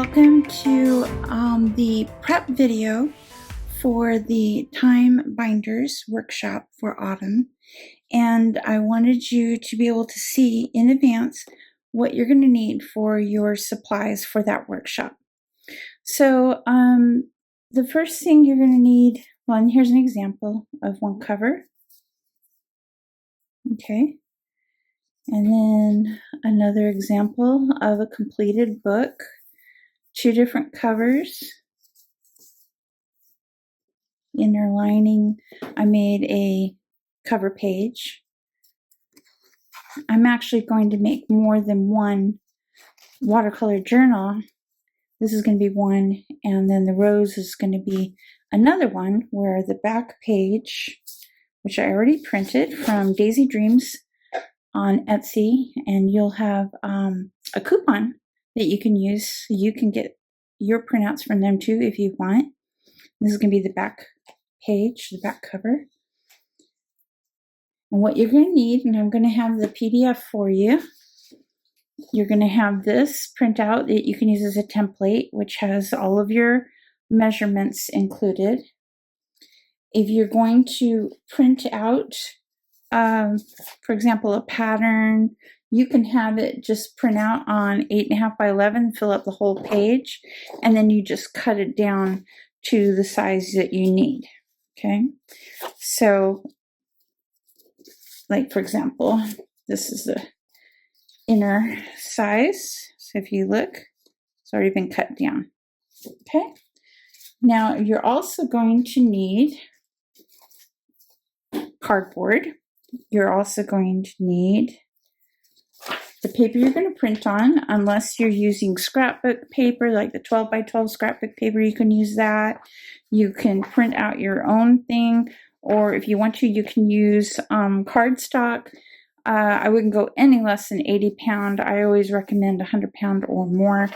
Welcome to the prep video for the Time Binders workshop for autumn. And I wanted you to be able to see in advance what you're going to need for your supplies for that workshop. So the first thing you're going to need, well, here's an example of one cover. Okay. And then another example of a completed book. 2 different covers. Inner lining, I made a cover page. I'm actually going to make more than one watercolor journal. This is going to be one, and then the rose is going to be another one, where the back page, which I already printed from Daisy Dreams on Etsy, and you'll have a coupon that you can use. So you can get your printouts from them too if you want. This is going to be the back page, the back cover. And what you're going to need, and I'm going to have the PDF for you, you're going to have this printout that you can use as a template, which has all of your measurements included. If you're going to print out, for example, a pattern, you can have it just print out on 8.5 by 11, fill up the whole page, and then you just cut it down to the size that you need. Okay, so like for example, this is the inner size. So if you look, it's already been cut down. Okay, now you're also going to need cardboard. You're also going to need the paper you're going to print on, unless you're using scrapbook paper, like the 12 by 12 scrapbook paper, you can use that. You can print out your own thing, or if you want to, you can use cardstock. I wouldn't go any less than 80 pound. I always recommend 100 pound or more.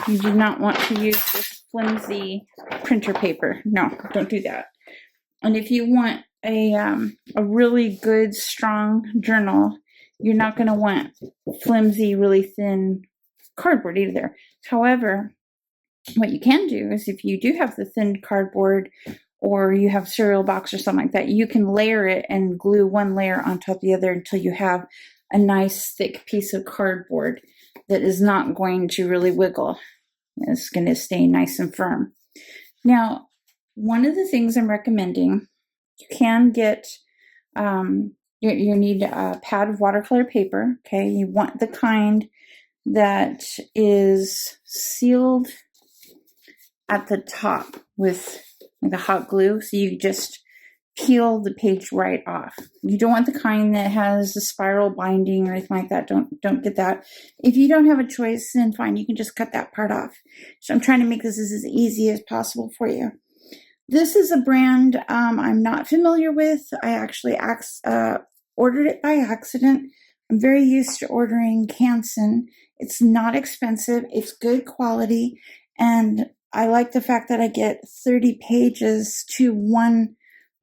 You do not want to use this flimsy printer paper. No, don't do that. And if you want a really good, strong journal, you're not going to want flimsy, really thin cardboard either. However, what you can do is if you do have the thin cardboard or you have cereal box or something like that, you can layer it and glue one layer on top of the other until you have a nice thick piece of cardboard that is not going to really wiggle. It's going to stay nice and firm. Now, one of the things I'm recommending, you can get you need a pad of watercolor paper. Okay, you want the kind that is sealed at the top with the hot glue, so you just peel the page right off. You don't want the kind that has a spiral binding or anything like that. Don't get that. If you don't have a choice, then fine, you can just cut that part off. So I'm trying to make this as easy as possible for you. This is a brand I'm not familiar with. I actually ordered it by accident. I'm very used to ordering Canson. It's not expensive. It's good quality. And I like the fact that I get 30 pages to one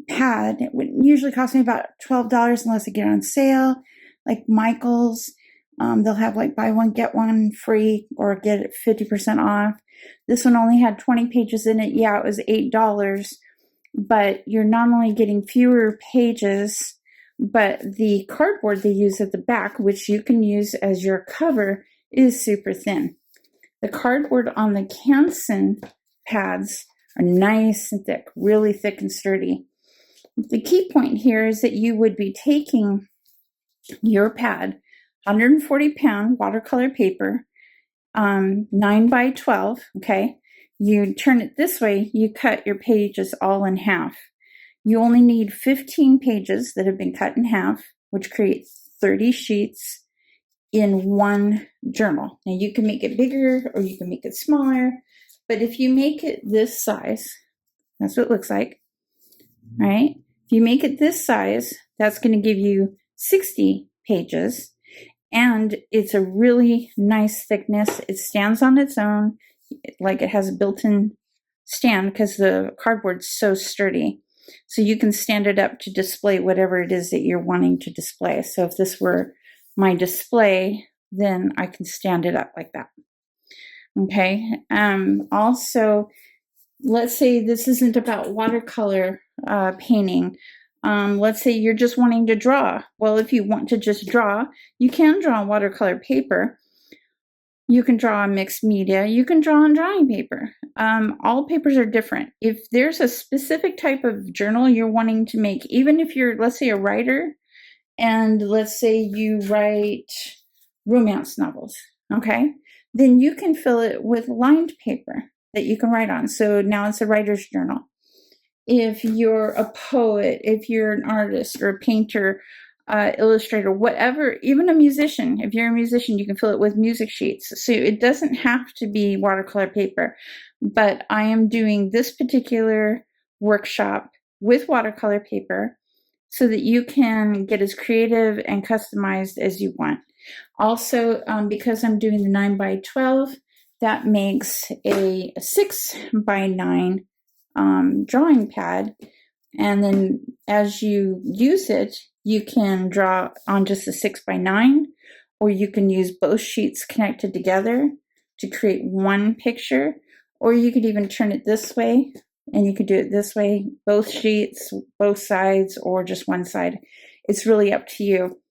pad. It would usually cost me about $12 unless I get it on sale. Like Michael's, they'll have like buy one, get one free or get it 50% off. This one only had 20 pages in it. Yeah, it was $8, but you're not only getting fewer pages, but the cardboard they use at the back, which you can use as your cover, is super thin. The cardboard on the Canson pads are nice and thick, really thick and sturdy. The key point here is that you would be taking your pad, 140 pound watercolor paper, 9 by 12, okay? You turn it this way, you cut your pages all in half. You only need 15 pages that have been cut in half, which creates 30 sheets in one journal. Now you can make it bigger or you can make it smaller, but if you make it this size, that's what it looks like, right? If you make it this size, that's going to give you 60 pages. And it's a really nice thickness. It stands on its own, like it has a built-in stand because the cardboard's so sturdy. So you can stand it up to display whatever it is that you're wanting to display. So if this were my display, then I can stand it up like that. Okay. Also, let's say this isn't about watercolor painting. Let's say you're just wanting to draw. Well, if you want to just draw, you can draw on watercolor paper. You can draw on mixed media. You can draw on drawing paper. All papers are different. If there's a specific type of journal you're wanting to make, even if you're, let's say, a writer, and let's say you write romance novels, okay, then you can fill it with lined paper that you can write on. So now it's a writer's journal. If you're a poet, if you're an artist or a painter, illustrator, whatever, even a musician, if you're a musician, you can fill it with music sheets. So it doesn't have to be watercolor paper, but I am doing this particular workshop with watercolor paper so that you can get as creative and customized as you want. Also, because I'm doing the 9x12, that makes a 6x9 drawing pad. And then as you use it, you can draw on just a 6x9, or you can use both sheets connected together to create one picture, or you could even turn it this way, and you could do it this way, both sheets, both sides, or just one side. It's really up to you.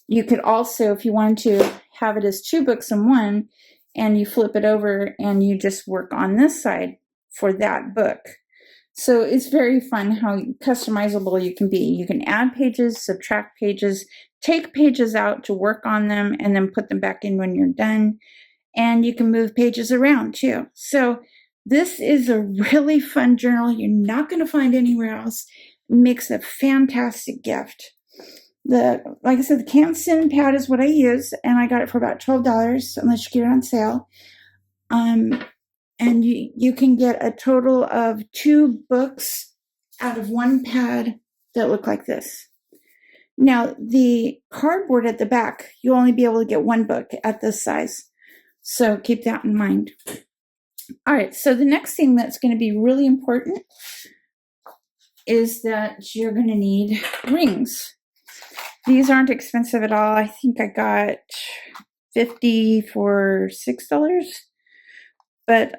You could also, if you wanted to, have it as 2 books in one, and you flip it over and you just work on this side for that book. So it's very fun how customizable you can be. You can add pages, subtract pages, take pages out to work on them, and then put them back in when you're done. And you can move pages around too. So this is a really fun journal you're not going to find anywhere else. It makes a fantastic gift. Like I said, the Canson pad is what I use, and I got it for about $12 unless you get it on sale. And you can get a total of 2 books out of one pad that look like this. Now, the cardboard at the back, you'll only be able to get 1 book at this size. So keep that in mind. All right, so the next thing that's going to be really important is that you're going to need rings. These aren't expensive at all. I think I got 50 for $6. But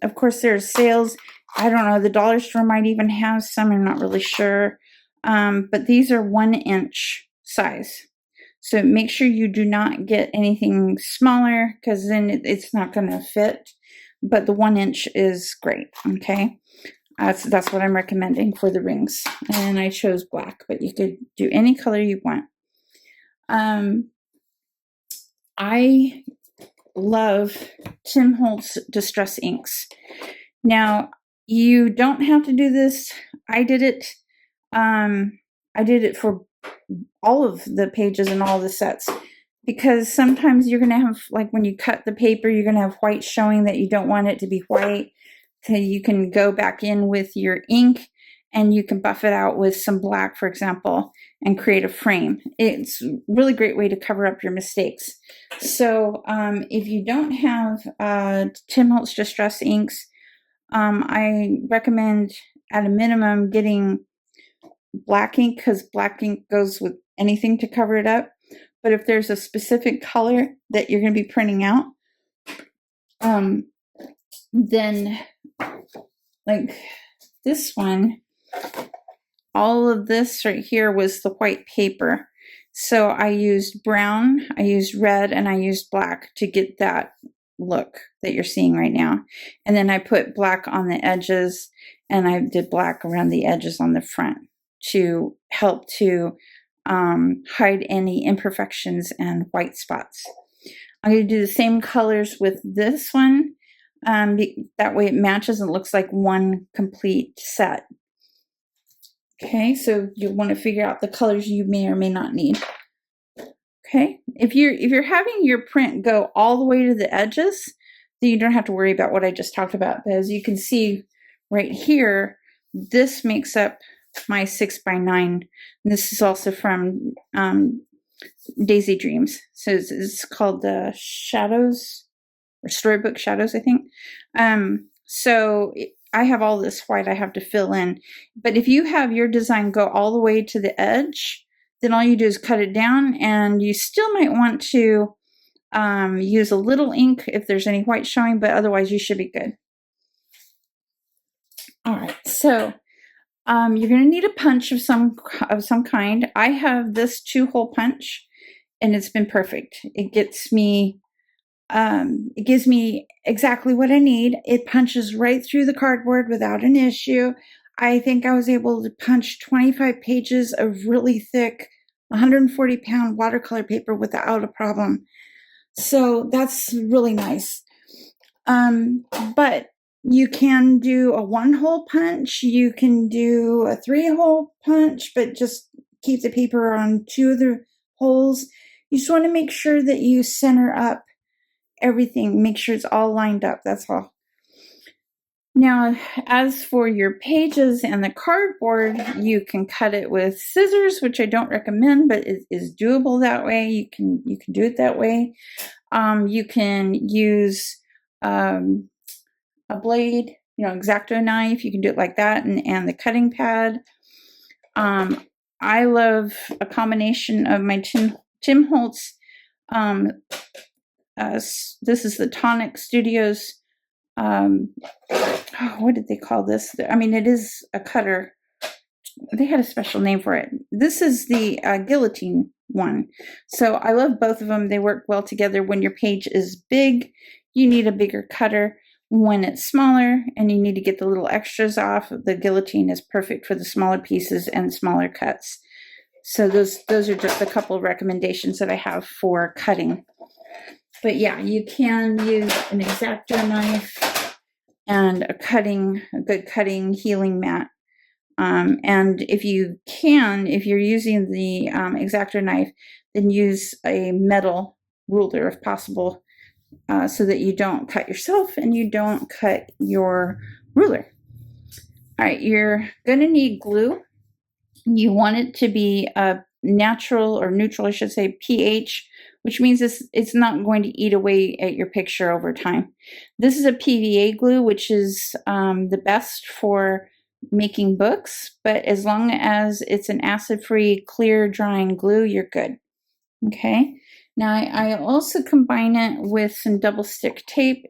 of course, there's sales. I don't know. The dollar store might even have some. I'm not really sure. But these are 1-inch size. So make sure you do not get anything smaller, because then it's not going to fit. But the 1-inch is great. Okay. That's what I'm recommending for the rings. And I chose black, but you could do any color you want. I love Tim Holtz Distress Inks. Now, you don't have to do this. I did it. I did it for all of the pages and all the sets, because sometimes you're going to have, like when you cut the paper, you're going to have white showing that you don't want it to be white. So you can go back in with your ink and you can buff it out with some black, for example, and create a frame. It's a really great way to cover up your mistakes. So if you don't have Tim Holtz Distress Inks, I recommend at a minimum getting black ink, because black ink goes with anything to cover it up. But if there's a specific color that you're going to be printing out, then like this one, all of this right here was the white paper. So I used brown, I used red, and I used black to get that look that you're seeing right now. And then I put black on the edges, and I did black around the edges on the front to help to hide any imperfections and white spots. I'm going to do the same colors with this one. That way it matches and looks like one complete set. Okay, so you'll want to figure out the colors you may or may not need. Okay, if you're having your print go all the way to the edges, then you don't have to worry about what I just talked about. But as you can see right here, this makes up my 6x9. This is also from Daisy Dreams. So it's called the Shadows, or Storybook Shadows, I think. So I have all this white I have to fill in. But if you have your design go all the way to the edge, then all you do is cut it down, and you still might want to Use a little ink if there's any white showing, but otherwise you should be good. All right, so you're going to need a punch of some kind. I have this 2-hole punch, and it's been perfect. It gives me exactly what I need. It punches right through the cardboard without an issue. I think I was able to punch 25 pages of really thick 140-pound watercolor paper without a problem. So that's really nice. But you can do a 1-hole punch. You can do a 3-hole punch, but just keep the paper on 2 of the holes. You just want to make sure that you center up everything. Make sure it's all lined up. That's all. Now, as for your pages and the cardboard, you can cut it with scissors, which I don't recommend, but it is doable that way. You can do it that way. You can use a blade, X-Acto knife. You can do it like that, and the cutting pad. I love a combination of my Tim Holtz. This is the Tonic Studios. What did they call this? I mean, it is a cutter. They had a special name for it. This is the guillotine one. So I love both of them. They work well together. When your page is big, you need a bigger cutter. When it's smaller and you need to get the little extras off, the guillotine is perfect for the smaller pieces and smaller cuts. So those are just a couple of recommendations that I have for cutting. But yeah, you can use an X-Acto knife and a good cutting healing mat. And if you're using the X-Acto knife, then use a metal ruler if possible, so that you don't cut yourself and you don't cut your ruler. All right, you're going to need glue. You want it to be a natural or neutral, I should say, pH, which means it's not going to eat away at your picture over time. This is a PVA glue, which is the best for making books, but as long as it's an acid-free, clear drying glue, you're good. Okay. Now I also combine it with some double stick tape.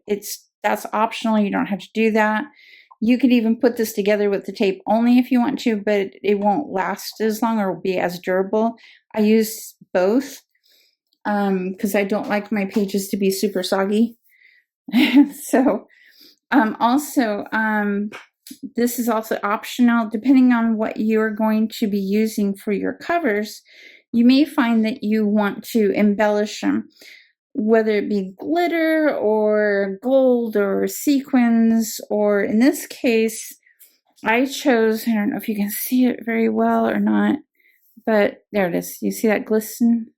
That's optional. You don't have to do that. You could even put this together with the tape only if you want to, but it won't last as long or be as durable. I use both because I don't like my pages to be super soggy. So this is also optional. Depending on what you're going to be using for your covers, you may find that you want to embellish them, whether it be glitter or gold or sequins, or in this case, I chose, I don't know if you can see it very well or not, but there it is. You see that glisten?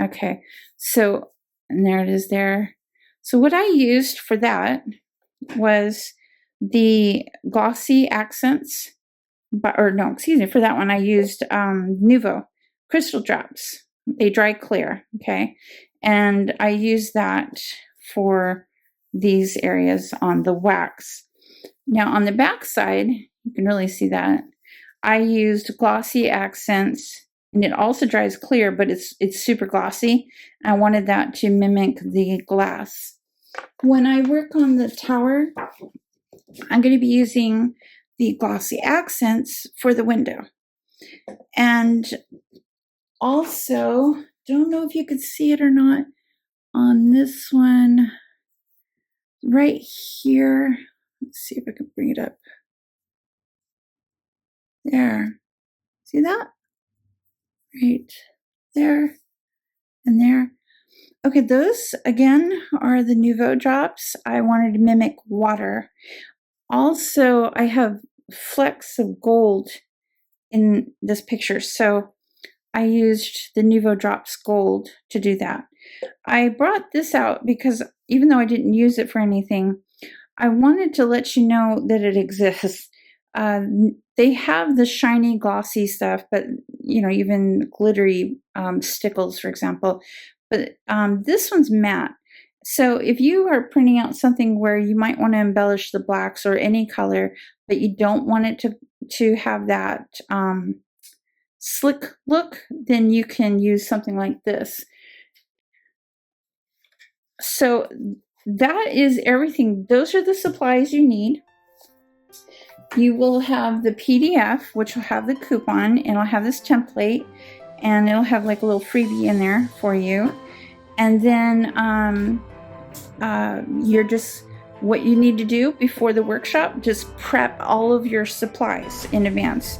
Okay, so, and there it is there. So what I used for that was the glossy accents, for that one I used No-Sew crystal drops. They dry clear, okay? And I use that for these areas on the wax. Now on the back side, you can really see that, I used glossy accents, and it also dries clear, but it's super glossy. I wanted that to mimic the glass. When I work on the tower, I'm going to be using the glossy accents for the window. And also, don't know if you could see it or not on this one right here. Let's see if I can bring it up. There. See that? Right there and there. Okay, those again are the No-Sew drops. I wanted to mimic water. Also, I have flecks of gold in this picture, so I used the No-Sew drops gold to do that. I brought this out because even though I didn't use it for anything, I wanted to let you know that it exists. They have the shiny, glossy stuff, but even glittery stickles, for example. But this one's matte. So if you are printing out something where you might want to embellish the blacks or any color, but you don't want it to have that slick look, then you can use something like this. So that is everything. Those are the supplies you need. You will have the PDF, which will have the coupon, and it'll have this template, and it'll have like a little freebie in there for you. And then what you need to do before the workshop, just prep all of your supplies in advance.